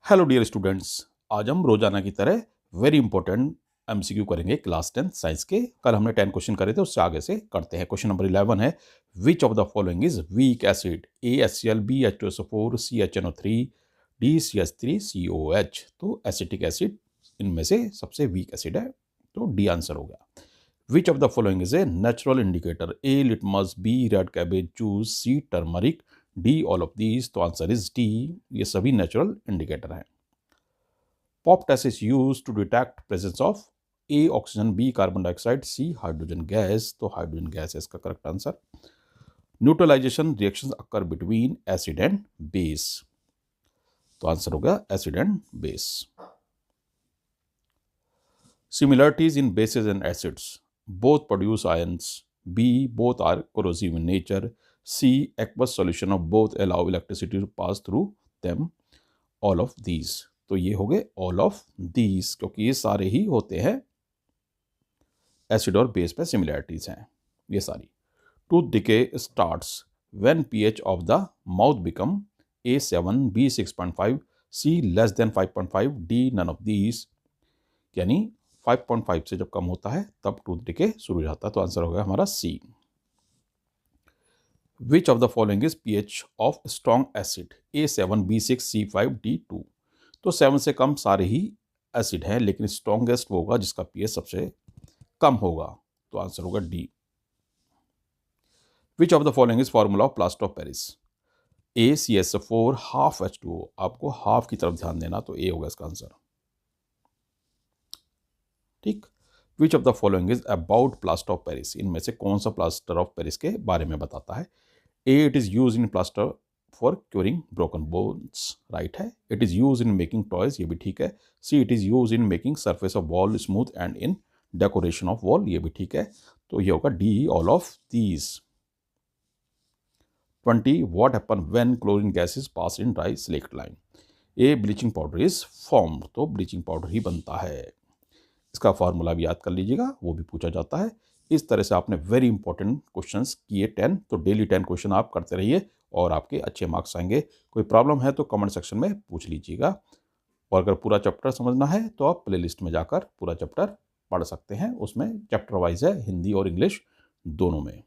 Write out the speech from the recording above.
Hello dear students, आज हम रोजाना की तरह वेरी इंपॉर्टेंट एमसीक्यू करेंगे क्लास 10 साइंस के। कल हमने 10 क्वेश्चन करे थे, उससे आगे से करते हैं। क्वेश्चन नंबर 11 है, which of the following is weak acid? A HCl, B H2SO4, C HNO3, D CH3COH। तो एसिटिक एसिड इनमें से सबसे वीक एसिड है, तो डी आंसर हो गया। Which of the following is a natural indicator? A litmus, B red cabbage juice, C turmeric, D all of these. तो answer is D, ये सभी नेचुरल इंडिकेटर हैं। Pop test is use to detect presence of A oxygen, B carbon dioxide, C hydrogen gas. तो hydrogen gas है इसका correct answer. Neutralization reactions occur between acid and base. तो answer होगा acid and base. Similarities in bases and acids, both produce ions, B both are corrosive in nature, C aqueous solution of both allow electricity to pass through them, all of these। तो ये हो गए all of these, क्योंकि ये सारे ही होते हैं acid और बेस पे सिमिलैरिटीज हैं ये सारी। Tooth decay starts when pH of the mouth become A7, B 6.5, C less than 5.5, D none of these. यानी 5.5 से जब कम होता है तब टूथ डिके शुरू हो जाता है। तो आंसर हो गया हमारा C. Which of the following is pH of strong acid? A7, B6, C5, D2। तो 7 से कम सारे ही एसिड हैं, लेकिन स्ट्रॉन्गेस्ट वो होगा जिसका pH सबसे कम होगा। तो आंसर होगा D. Which of the following is formula of plaster of Paris? A CH4 half H2O। आपको हाफ की तरफ ध्यान देना, तो ए होगा इसका आंसर। ठीक। विच of the following is about plaster of Paris? इनमें से कौन सा प्लास्टर ऑफ पेरिस के बारे में बताता है? A it is use in plaster for curing broken bones, right है। It is use in making toys, ये भी ठीक है। C it is use in making surface of wall smooth and in decoration of wall, ये भी ठीक है। तो ये होगा D all of these. 20 what happen when chlorine gases pass in dry slaked lime? A bleaching powder is formed. तो bleaching powder ही बनता है। इसका फॉर्मूला भी याद कर लीजिएगा, वो भी पूछा जाता है। इस तरह से आपने वेरी इंपॉर्टेंट क्वेश्चंस किए 10। तो डेली 10 क्वेश्चन आप करते रहिए और आपके अच्छे मार्क्स आएंगे। कोई प्रॉब्लम है तो कमेंट सेक्शन में पूछ लीजिएगा। और अगर पूरा चैप्टर समझना है तो आप प्लेलिस्ट में जाकर पूरा चैप्टर पढ़ सकते हैं। उसमें चैप्टर वाइज है, हिंदी और इंग्लिश दोनों में।